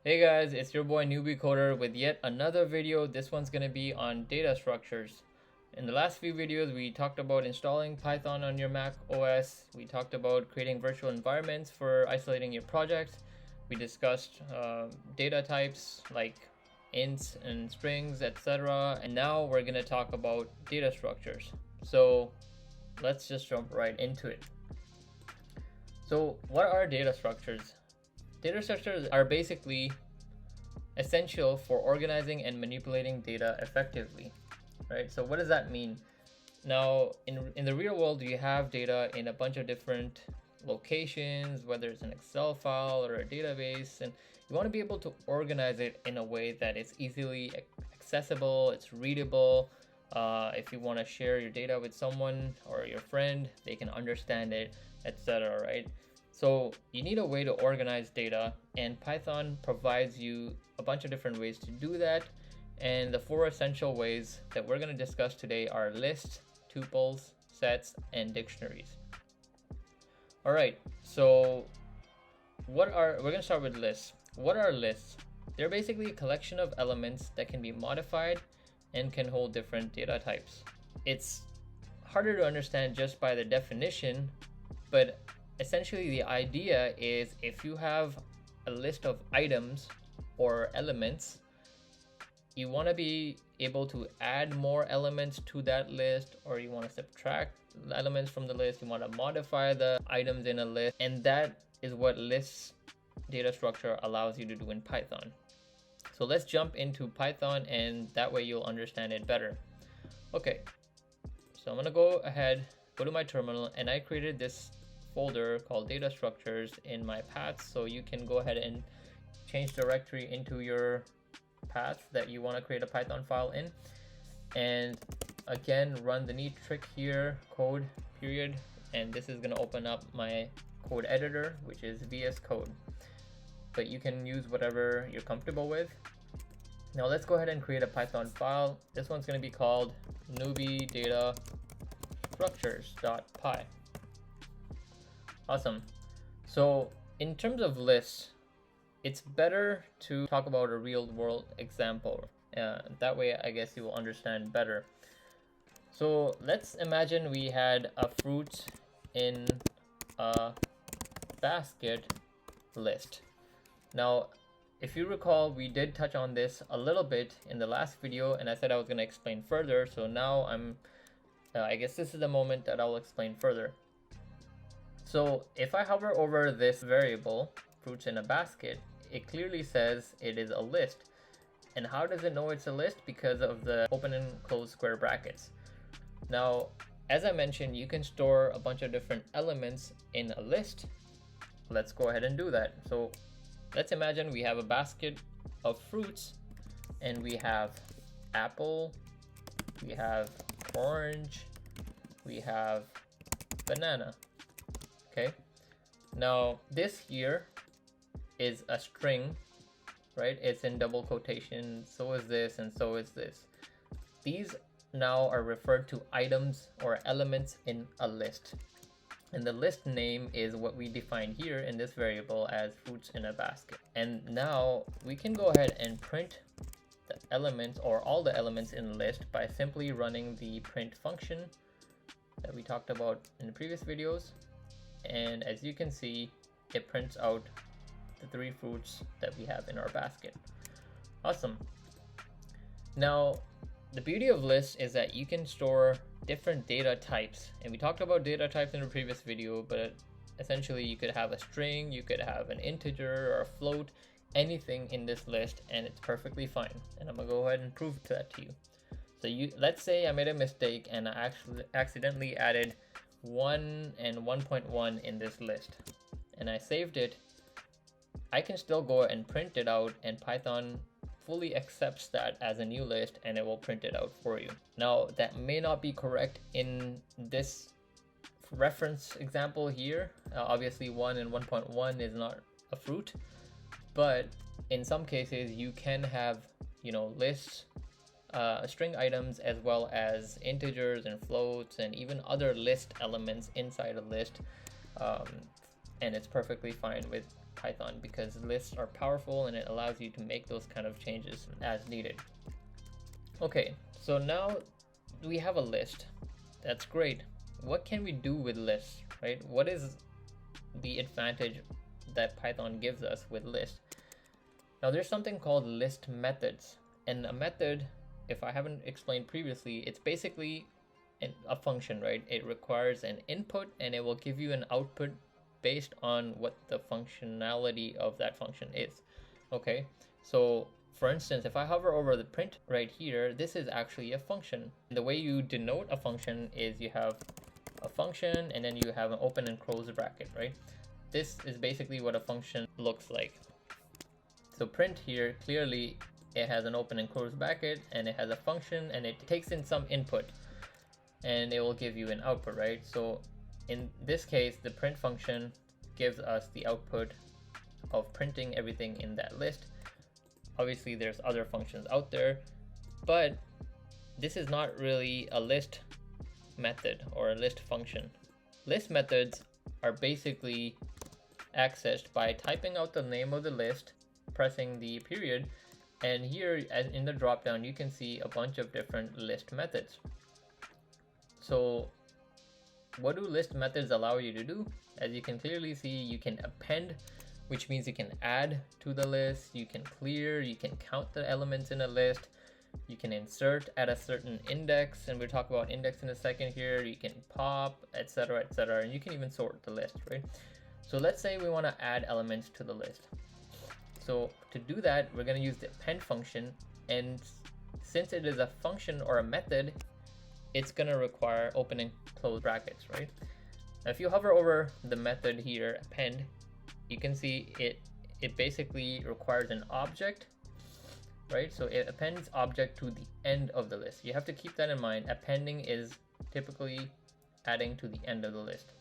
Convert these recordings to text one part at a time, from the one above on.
Hey guys, it's your boy Newbie Coder with yet another video. This one's going to be on data structures. In the last few videos, we talked about installing Python on your Mac OS. We talked about creating virtual environments for isolating your projects. We discussed data types like ints and strings, etc. And now we're going to talk about data structures. So let's just jump right into it. So what are data structures? Data structures are basically essential for organizing and manipulating data effectively, right? So what does that mean? Now, in the real world, you have data in a bunch of different locations, whether it's an Excel file or a database, and you want to be able to organize it in a way that it's easily accessible, it's readable. If you want to share your data with someone or your friend, they can understand it, etc., right? So you need a way to organize data, and Python provides you a bunch of different ways to do that. And the four essential ways that we're going to discuss today are lists, tuples, sets, and dictionaries. All right, so we're going to start with lists. What are lists? They're basically a collection of elements that can be modified and can hold different data types. It's harder to understand just by the definition, but essentially the idea is if you have a list of items or elements, you want to be able to add more elements to that list, or you want to subtract elements from the list, you want to modify the items in a list, and that is what lists data structure allows you to do in Python. So let's jump into Python, and that way you'll understand it better. Okay, so I'm going to go ahead, go to my terminal, and I created this folder called data structures in my paths, so you can go ahead and change directory into your path that you want to create a Python file in, and again run the neat trick here, code period, and this is going to open up my code editor, which is VS Code, but you can use whatever you're comfortable with. Now let's go ahead and create a Python file. This one's going to be called newbie data structures.py. Awesome. So in terms of lists, it's better to talk about a real world example. That way, I guess you will understand better. So let's imagine we had a fruit in a basket list. Now, if you recall, we did touch on this a little bit in the last video, and I said I was going to explain further. So now I guess this is the moment that I'll explain further. So if I hover over this variable, fruits in a basket, it clearly says it is a list. And how does it know it's a list? Because of the open and close square brackets. Now, as I mentioned, you can store a bunch of different elements in a list. Let's go ahead and do that. So let's imagine we have a basket of fruits, and we have apple, we have orange, we have banana. Okay, now this here is a string, right? It's in double quotation, so is this, and so is this. These now are referred to items or elements in a list. And the list name is what we define here in this variable as fruits in a basket. And now we can go ahead and print the elements or all the elements in the list by simply running the print function that we talked about in the previous videos. And as you can see, it prints out the 3 fruits that we have in our basket. Awesome. Now, the beauty of lists is that you can store different data types. And we talked about data types in the previous video, but essentially you could have a string, you could have an integer or a float, anything in this list, and it's perfectly fine. And I'm gonna go ahead and prove that to you. So let's say I made a mistake and I actually accidentally added 1 and 1.1 in this list, and I saved it. I can still go and print it out, and Python fully accepts that as a new list, and it will print it out for you. Now, that may not be correct in this reference example here. Obviously 1 and 1.1 is not a fruit, but in some cases you can have, lists, string items, as well as integers and floats and even other list elements inside a list, and it's perfectly fine with Python, because lists are powerful and it allows you to make those kind of changes as needed. Okay, so now we have a list. That's great. What can we do with lists, right? What is the advantage that Python gives us with lists? Now there's something called list methods, and a method, if I haven't explained previously, it's basically a function, right? It requires an input and it will give you an output based on what the functionality of that function is. Okay, so for instance, if I hover over the print right here, this is actually a function. The way you denote a function is you have a function and then you have an open and close bracket, right? This is basically what a function looks like. So print here, clearly it has an open and close bracket and it has a function and it takes in some input and it will give you an output, right? So in this case, the print function gives us the output of printing everything in that list. Obviously there's other functions out there, but this is not really a list method or a list function. List methods are basically accessed by typing out the name of the list, pressing the period, and here in the drop down you can see a bunch of different list methods. So what do list methods allow you to do? As you can clearly see, you can append, which means you can add to the list, you can clear, you can count the elements in a list, you can insert at a certain index, and we'll talk about index in a second here, you can pop, etc., and you can even sort the list, right? So let's say we want to add elements to the list. So to do that, we're going to use the append function, and since it is a function or a method, it's going to require open and close brackets, right? Now, if you hover over the method here, append, you can see it basically requires an object, right? So it appends object to the end of the list. You have to keep that in mind. Appending is typically adding to the end of the list.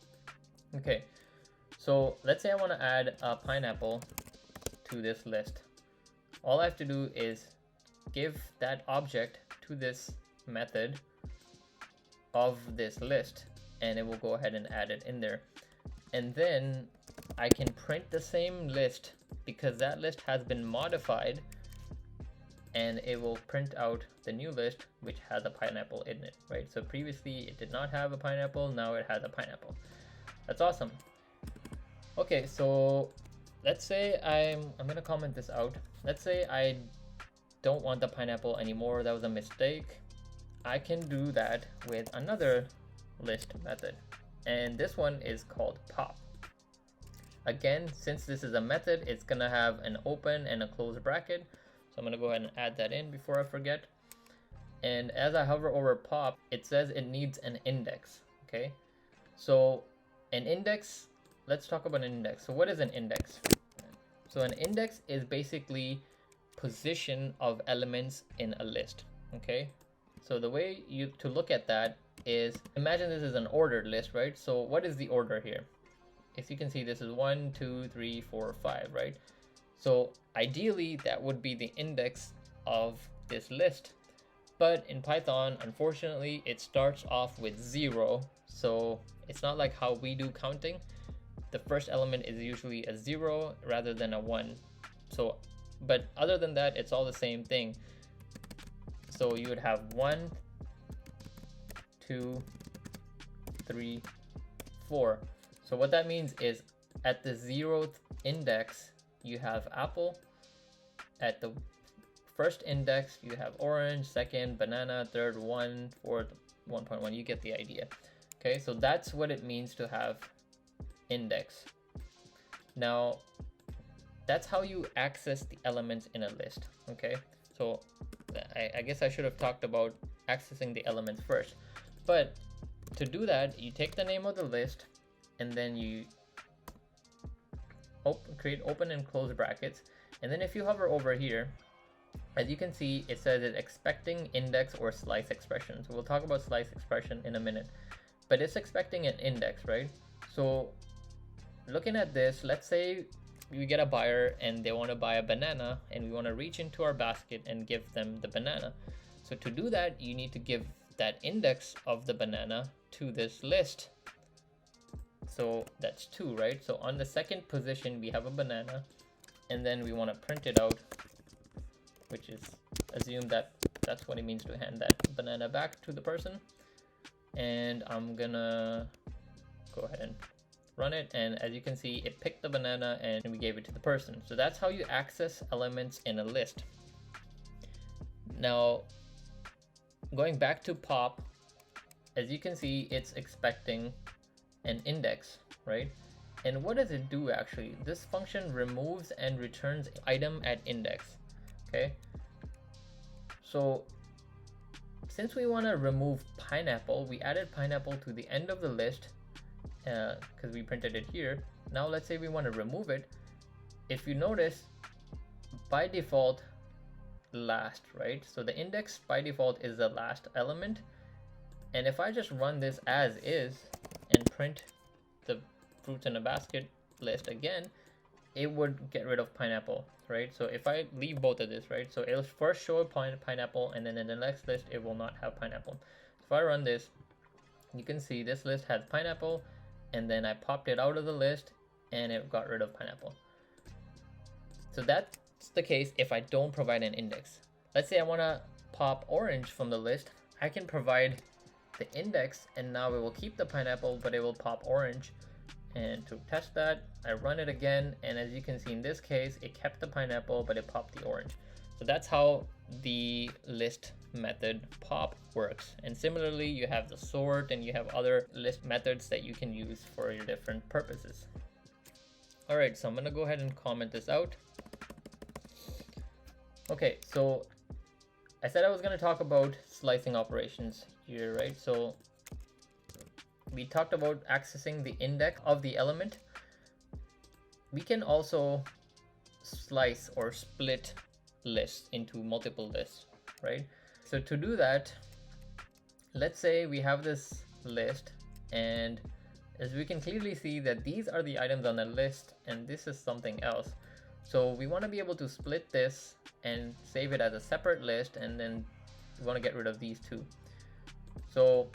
Okay, so let's say I want to add a pineapple to this list. All I have to do is give that object to this method of this list, and it will go ahead and add it in there. And then I can print the same list because that list has been modified, and it will print out the new list which has a pineapple in it, right? So previously it did not have a pineapple, now it has a pineapple. That's awesome. Okay, so let's say I'm gonna comment this out. Let's say I don't want the pineapple anymore, that was a mistake. I can do that with another list method, and this one is called pop. Again, since this is a method, it's gonna have an open and a close bracket, so I'm gonna go ahead and add that in before I forget. And as I hover over pop, it says it needs an index. Okay, so an index, let's talk about an index. So what is an index? So an index is basically position of elements in a list. Okay, so the way to look at that is, imagine this is an ordered list, right? So what is the order here? If you can see, this is 1, 2, 3, 4, 5, right? So ideally that would be the index of this list, but in Python, unfortunately, it starts off with 0. So it's not like how we do counting. The first element is usually a 0 rather than a 1. So, but other than that, it's all the same thing. So you would have 1, 2, 3, 4. So what that means is at the 0th index, you have apple. At the first index, you have orange, second, banana, third, 1, fourth, 1.1. You get the idea. Okay, so that's what it means to have index. Now, that's how you access the elements in a list. Okay, so I guess I should have talked about accessing the elements first. But to do that, you take the name of the list, and then you create open and close brackets. And then if you hover over here, as you can see, it says it's expecting index or slice expression. So we'll talk about slice expression in a minute, but it's expecting an index, right? So looking at this, let's say we get a buyer and they want to buy a banana, and we want to reach into our basket and give them the banana. So to do that, you need to give that index of the banana to this list. So that's 2, right? So on the second position we have a banana, and then we want to print it out, which is assume that that's what it means to hand that banana back to the person. And I'm gonna go ahead and run it, and as you can see, it picked the banana and we gave it to the person. So that's how you access elements in a list. Now, going back to pop, as you can see, it's expecting an index, right? And what does it do actually? This function removes and returns item at index, okay? So since we want to remove pineapple, we added pineapple to the end of the list because we printed it here. Now let's say we want to remove it. If you notice, by default, last, right? So the index by default is the last element. And if I just run this as is and print the fruits in a basket list again, it would get rid of pineapple, right? So if I leave both of this, right? So it'll first show a pineapple, and then in the next list, it will not have pineapple. If I run this, you can see this list has pineapple, and then I popped it out of the list and it got rid of pineapple. So that's the case if I don't provide an index. Let's say I want to pop orange from the list. I can provide the index, and now it will keep the pineapple, but it will pop orange. And to test that, I run it again, and as you can see in this case, it kept the pineapple, but it popped the orange. So that's how the list method pop works. And similarly, you have the sort, and you have other list methods that you can use for your different purposes. All right, so I'm gonna go ahead and comment this out. Okay, so I said I was gonna talk about slicing operations here, right? So we talked about accessing the index of the element. We can also slice or split lists into multiple lists, right? So to do that, let's say we have this list, and as we can clearly see that these are the items on the list and this is something else. So we want to be able to split this and save it as a separate list, and then we want to get rid of these two. So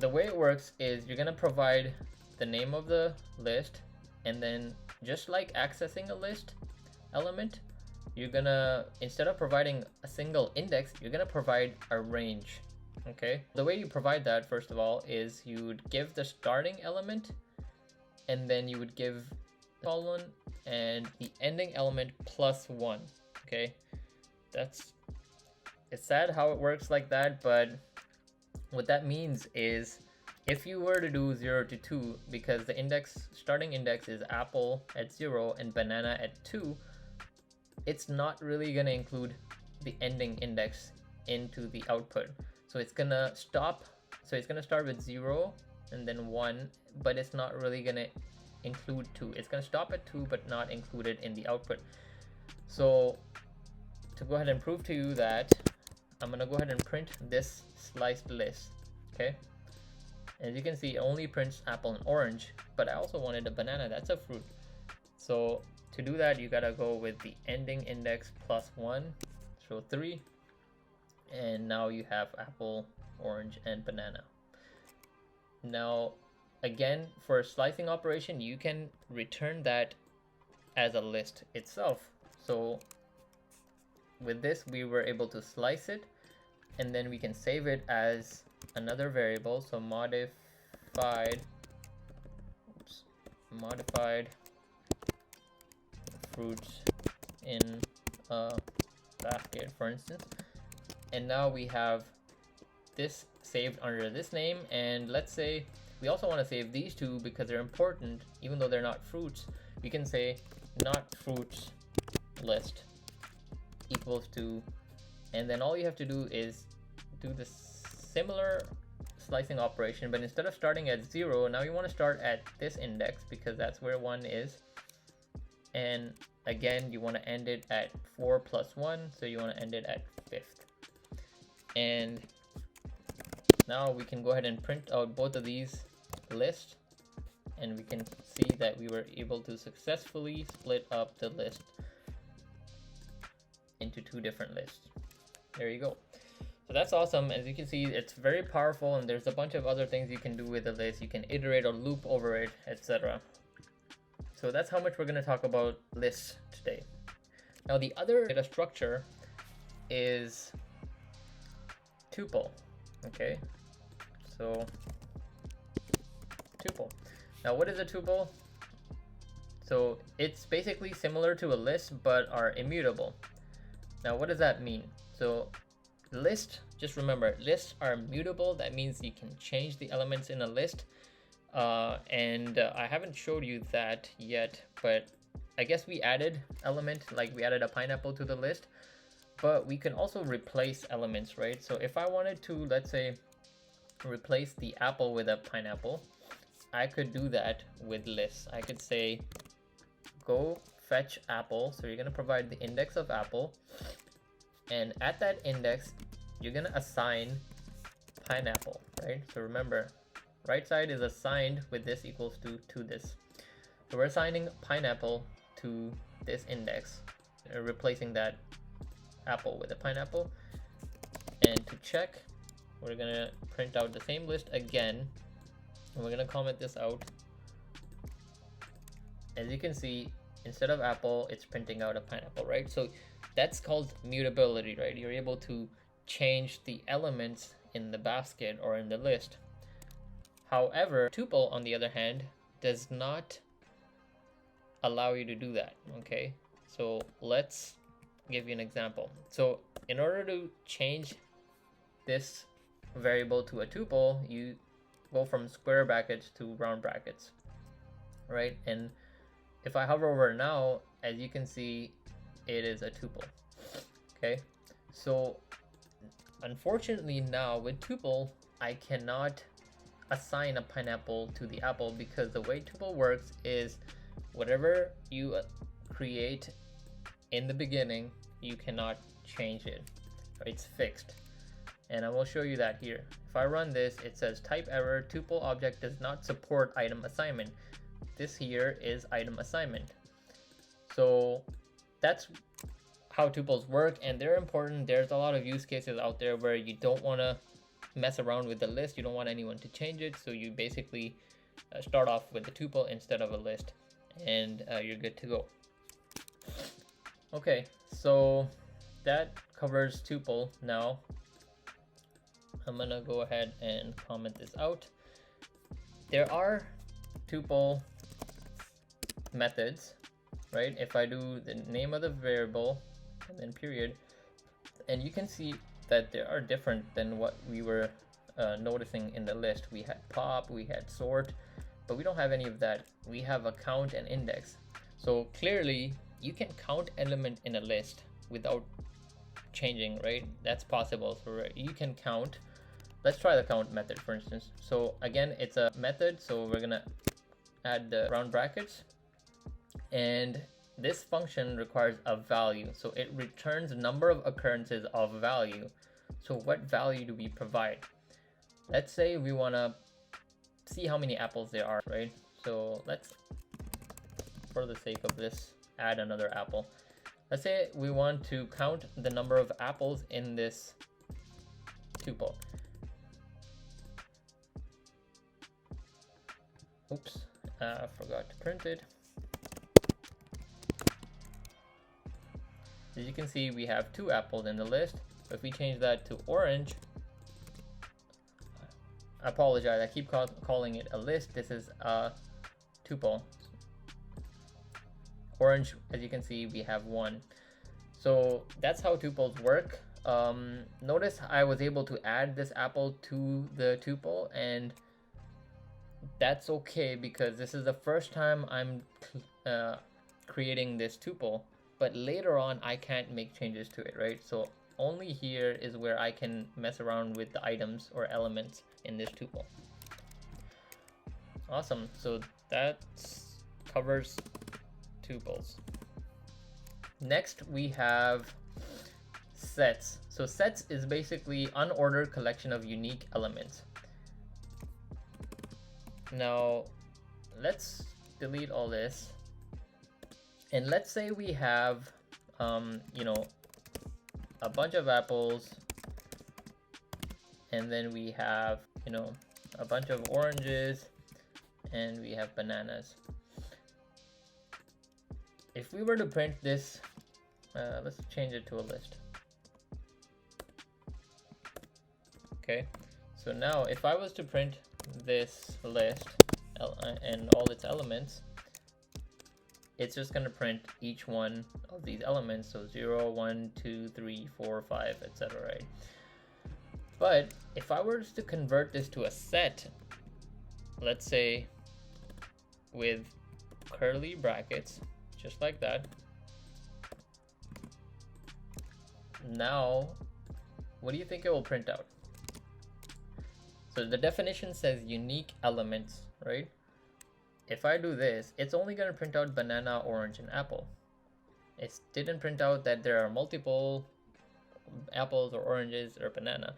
the way it works is you're going to provide the name of the list, and then just like accessing a list element, you're going to, instead of providing a single index, you're going to provide a range. Okay, the way you provide that, first of all, is you would give the starting element, and then you would give colon and the ending element +1. Okay, it's sad how it works like that, but what that means is if you were to do 0 to 2, because the starting index is apple at 0 and banana at 2, it's not really going to include the ending index into the output. So it's going to stop. So it's going to start with 0 and then 1, but it's not really going to include 2. It's going to stop at 2 but not include it in the output. So to go ahead and prove to you that, I'm going to go ahead and print this sliced list. Okay, as you can see, it only prints apple and orange, but I also wanted a banana. That's a fruit. So to do that, you gotta go with the ending index +1, so 3, and now you have apple, orange, and banana. Now again, for a slicing operation, you can return that as a list itself. So with this, we were able to slice it, and then we can save it as another variable. So modified fruits in a basket, for instance. And now we have this saved under this name, and let's say we also want to save these two because they're important, even though they're not fruits. We can say not fruits list equals to, and then all you have to do is do the similar slicing operation, but instead of starting at 0, now you want to start at this index because that's where 1 is, and again you want to end it at 4 + 1, so you want to end it at 5th. And now we can go ahead and print out both of these lists, and we can see that we were able to successfully split up the list into 2 different lists. There you go. So that's awesome. As you can see, it's very powerful, and there's a bunch of other things you can do with the list. You can iterate or loop over it, etc. So that's how much we're going to talk about lists today. Now the other data structure is tuple. Okay, so tuple. Now what is a tuple? So it's basically similar to a list but are immutable. Now what does that mean? So list, just remember, lists are mutable. That means you can change the elements in a list. I haven't showed you that yet, but I guess we added element, like we added a pineapple to the list, but we can also replace elements, right? So if I wanted to, let's say, replace the apple with a pineapple, I could do that with lists. I could say, go fetch apple. So you're going to provide the index of apple, and at that index, you're going to assign pineapple, right? So remember, right side is assigned with this equals to this. So we're assigning pineapple to this index, replacing that apple with a pineapple. And to check, we're gonna print out the same list again, and we're gonna comment this out. As you can see, instead of apple, it's printing out a pineapple, right? So that's called mutability, right? You're able to change the elements in the basket or in the list. However, tuple, on the other hand, does not allow you to do that, okay? So let's give you an example. So in order to change this variable to a tuple, you go from square brackets to round brackets, right? And if I hover over now, as you can see, it is a tuple, okay? So unfortunately now with tuple, I cannot assign a pineapple to the apple, because the way tuple works is whatever you create in the beginning, you cannot change it. It's fixed. And I will show you that here. If I run this, it says type error, tuple object does not support item assignment. This here is item assignment. So that's how tuples work, and they're important. There's a lot of use cases out there where you don't want to mess around with the list. You don't want anyone to change it, so you basically start off with the tuple instead of a list, and you're good to go. Okay, so that covers tuple. Now I'm gonna go ahead and comment this out. There are tuple methods, right? If I do the name of the variable and then period, and you can see that they are different than what we were noticing in the list. We had pop, we had sort, but we don't have any of that. We have a count and index. So clearly you can count element in a list without changing, right? That's possible. So you can count. Let's try the count method, for instance. So again, it's a method, so we're gonna add the round brackets, and this function requires a value, so it returns a number of occurrences of value. So what value do we provide? Let's say we want to see how many apples there are, right? So let's, for the sake of this, add another apple. Let's say we want to count the number of apples in this tuple. Oops, I forgot to print it. As you can see, we have 2 apples in the list. If we change that to orange, I apologize, I keep calling it a list. This is a tuple. Orange, as you can see, we have 1. So that's how tuples work. Notice I was able to add this apple to the tuple, and that's okay because this is the first time I'm creating this tuple. But later on, I can't make changes to it, right? So only here is where I can mess around with the items or elements in this tuple. Awesome, so that covers tuples. Next, we have sets. So sets is basically unordered collection of unique elements. Now, let's delete all this. And let's say we have, you know, a bunch of apples and then we have, you know, a bunch of oranges, and we have bananas. If we were to print this, let's change it to a list. Okay, so now if I was to print this list and all its elements, it's just going to print each one of these elements, so 0, 1, 2, 3, 4, 5, etc., right? But if I were to convert this to a set, let's say with curly brackets, just like that, now what do you think it will print out? So the definition says unique elements, right? If I do this, it's only going to print out banana, orange, and apple. It didn't print out that there are multiple apples or oranges or banana.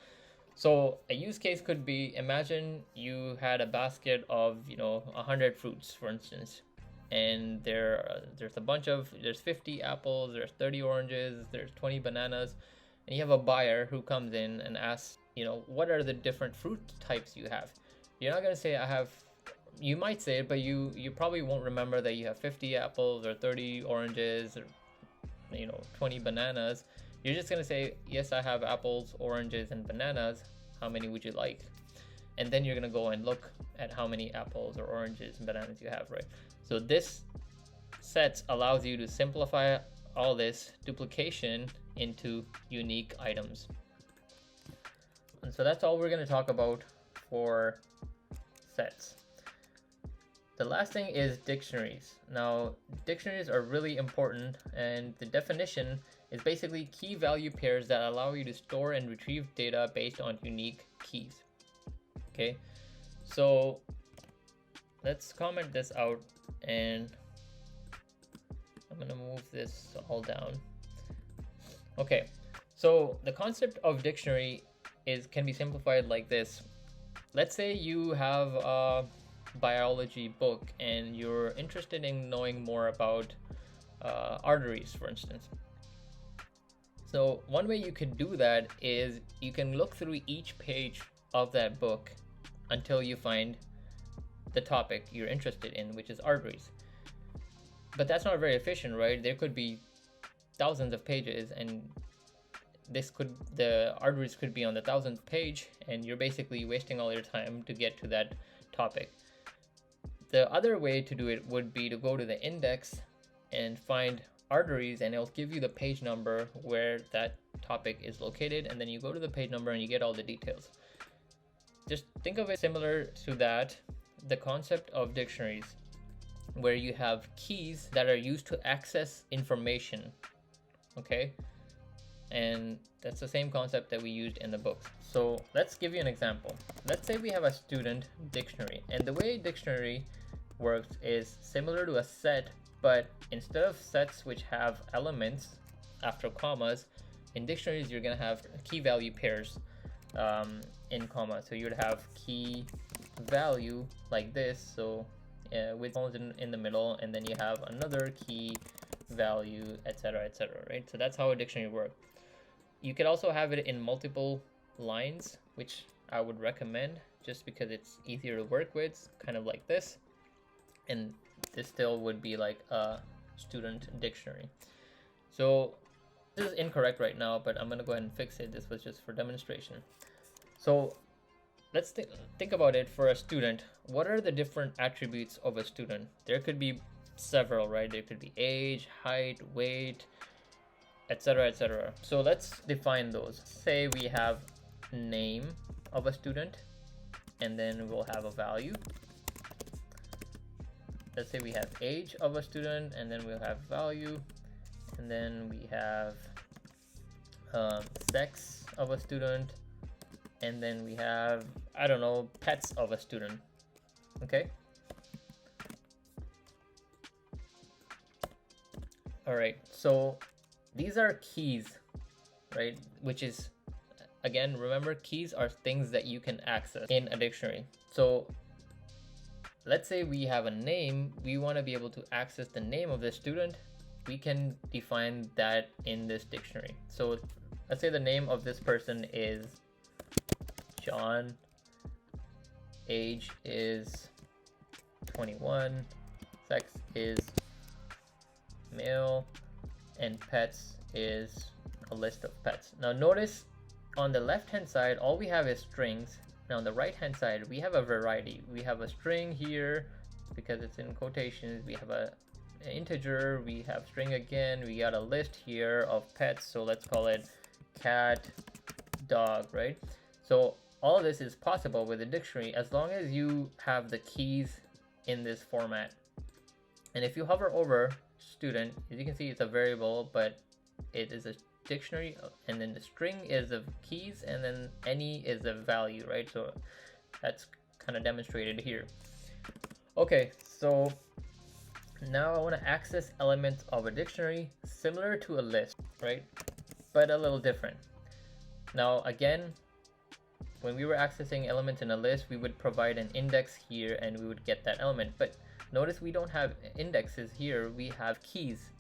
So a use case could be, imagine you had a basket of, you know, 100 fruits, for instance, and there's 50 apples, there's 30 oranges, there's 20 bananas, and you have a buyer who comes in and asks, you know, what are the different fruit types you have? You're not going to say I have. You might say it, but you probably won't remember that you have 50 apples or 30 oranges or, you know, 20 bananas. You're just going to say, yes, I have apples, oranges, and bananas. How many would you like? And then you're going to go and look at how many apples or oranges and bananas you have, right? So this set allows you to simplify all this duplication into unique items. And so that's all we're going to talk about for sets. The last thing is dictionaries. Now, dictionaries are really important, and the definition is basically key value pairs that allow you to store and retrieve data based on unique keys. Okay, so let's comment this out, and I'm gonna move this all down. Okay, so the concept of dictionary can be simplified like this. Let's say you have a biology book and you're interested in knowing more about arteries, for instance. So one way you could do that is you can look through each page of that book until you find the topic you're interested in, which is arteries. But that's not very efficient, right? There could be thousands of pages, and the arteries could be on the 1000th page, and you're basically wasting all your time to get to that topic. The other way to do it would be to go to the index and find arteries, and it'll give you the page number where that topic is located, and then you go to the page number and you get all the details. Just think of it similar to that, the concept of dictionaries, where you have keys that are used to access information, okay? And that's the same concept that we used in the books. So let's give you an example. Let's say we have a student dictionary, and the way dictionary works is similar to a set, but instead of sets which have elements after commas, in dictionaries you're going to have key value pairs in comma. So you would have key value like this, so with commas in the middle, and then you have another key value, etc., right? So that's how a dictionary works. You could also have it in multiple lines, which I would recommend just because it's easier to work with, kind of like this. And this still would be like a student dictionary. So this is incorrect right now, but I'm going to go ahead and fix it. This was just for demonstration. So let's think about it for a student. What are the different attributes of a student? There could be several, right? There could be age, height, weight, etc. So let's define those. Say we have name of a student, and then we'll have a value. Let's say we have age of a student, and then we'll have value, and then we have sex of a student, and then we have, I don't know, pets of a student. Okay. All right, so these are keys, right? Which is, again, remember, keys are things that you can access in a dictionary. So let's say we have a name, we want to be able to access the name of the student. We can define that in this dictionary. So let's say the name of this person is John, age is 21, sex is male, and pets is a list of pets. Now notice on the left hand side all we have is strings. Now on the right hand side we have a variety. We have a string here because it's in quotations, we have an integer, we have string again, we got a list here of pets, so let's call it cat, dog, right? So all of this is possible with a dictionary as long as you have the keys in this format. And if you hover over student, as you can see it's a variable, but it is a dictionary, and then the string is of keys, and then any is a value, right? So that's kind of demonstrated here. Okay, so now I want to access elements of a dictionary similar to a list, right? But a little different. Now again, when we were accessing elements in a list, we would provide an index here and we would get that element. But notice we don't have indexes here, we have keys.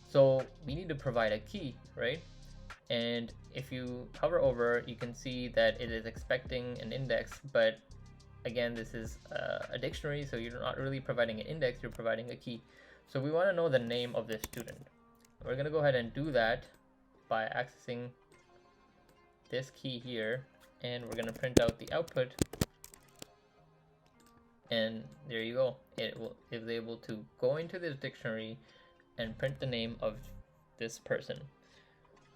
So we need to provide a key, right? And if you hover over, you can see that it is expecting an index, but again, this is a dictionary, so you're not really providing an index, you're providing a key. So we want to know the name of this student. We're going to go ahead and do that by accessing this key here, and we're going to print out the output. And there you go. It is able to go into this dictionary and print the name of this person.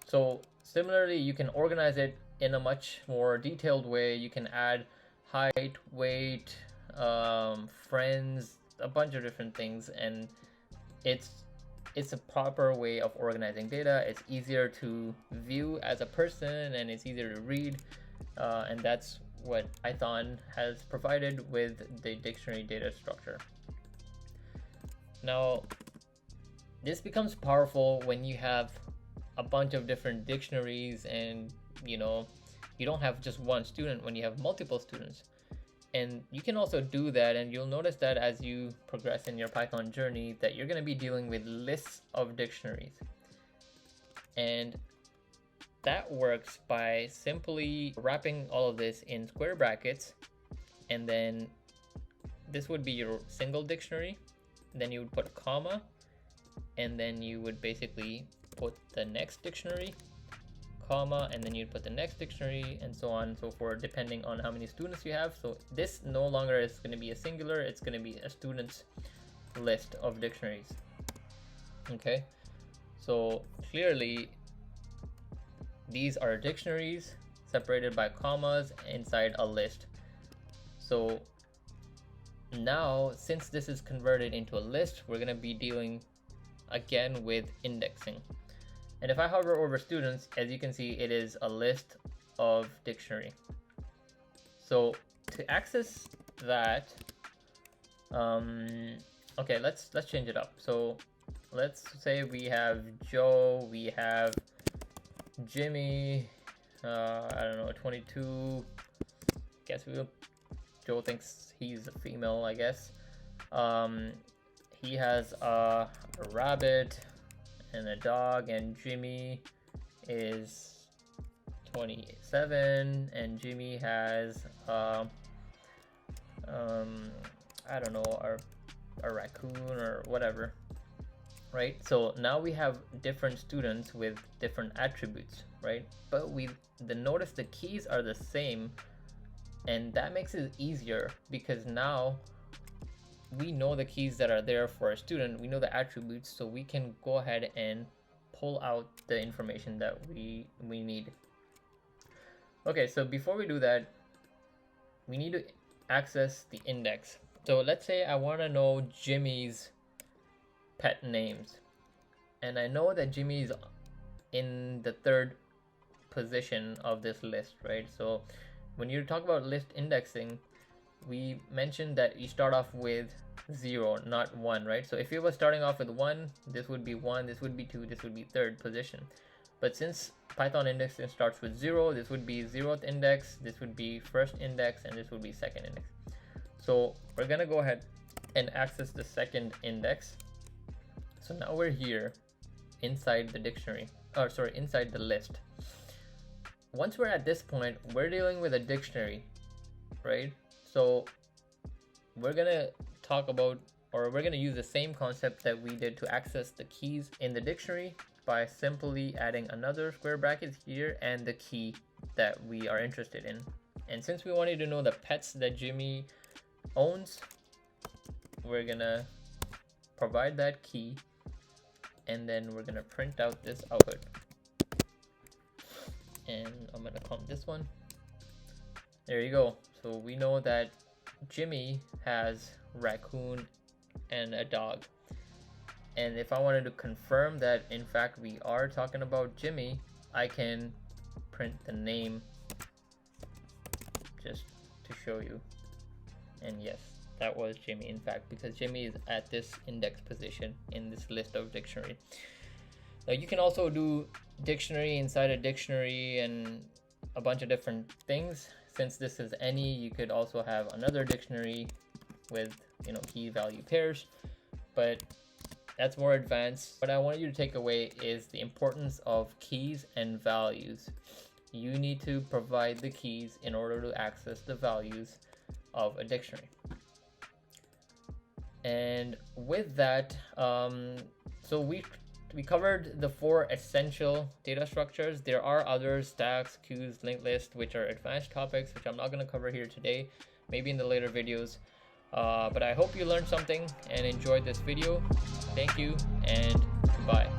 So similarly, you can organize it in a much more detailed way. You can add height, weight, friends, a bunch of different things, and it's a proper way of organizing data. It's easier to view as a person, and it's easier to read, and that's what Python has provided with the dictionary data structure. Now, this becomes powerful when you have a bunch of different dictionaries, and you don't have just one student, when you have multiple students. And you can also do that, and you'll notice that as you progress in your Python journey that you're going to be dealing with lists of dictionaries. And that works by simply wrapping all of this in square brackets, and then this would be your single dictionary. Then you would put a comma, and then you would basically put the next dictionary, comma, and then you'd put the next dictionary, and so on and so forth, depending on how many students you have. So this no longer is going to be a singular, it's going to be a student's list of dictionaries. Okay, so clearly these are dictionaries separated by commas inside a list. So now, since this is converted into a list, we're going to be dealing again with indexing. And if I hover over students, as you can see, it is a list of dictionary. So to access that, okay, let's change it up. So let's say we have Joe, we have Jimmy, I don't know, 22. Guess Joe thinks he's a female, I guess. He has a rabbit and a dog, and Jimmy is 27, and Jimmy has I don't know, a raccoon or whatever, right? So now we have different students with different attributes, right? But notice the keys are the same, and that makes it easier because now we know the keys that are there for a student, we know the attributes, so we can go ahead and pull out the information that we need. Okay, so before we do that, we need to access the index. So let's say I want to know Jimmy's pet names, and I know that Jimmy's in the third position of this list, right? So when you talk about list indexing, we mentioned that you start off with 0, not 1, right? So if you were starting off with 1, this would be 1, this would be 2, this would be third position. But since Python indexing starts with 0, this would be 0th index, this would be first index, and this would be second index. So we're gonna go ahead and access the second index. So now we're here inside the dictionary, or sorry, inside the list. once we're at this point, we're dealing with a dictionary, right? So we're gonna talk about, or we're gonna use the same concept that we did to access the keys in the dictionary by simply adding another square bracket here and the key that we are interested in. And since we wanted to know the pets that Jimmy owns, we're gonna provide that key, and then we're gonna print out this output. And I'm gonna comp this one. There you go. So we know that Jimmy has raccoon and a dog. And if I wanted to confirm that in fact we are talking about Jimmy, I can print the name just to show you. And yes, that was Jimmy in fact, because Jimmy is at this index position in this list of dictionary. Now you can also do dictionary inside a dictionary and a bunch of different things. Since this is any, you could also have another dictionary with, you know, key value pairs, but that's more advanced. What I want you to take away is the importance of keys and values. You need to provide the keys in order to access the values of a dictionary. And with that, so we covered the 4 essential data structures. There are others, stacks, queues, linked list, which are advanced topics, which I'm not going to cover here today, maybe in the later videos. But I hope you learned something and enjoyed this video. Thank you and goodbye.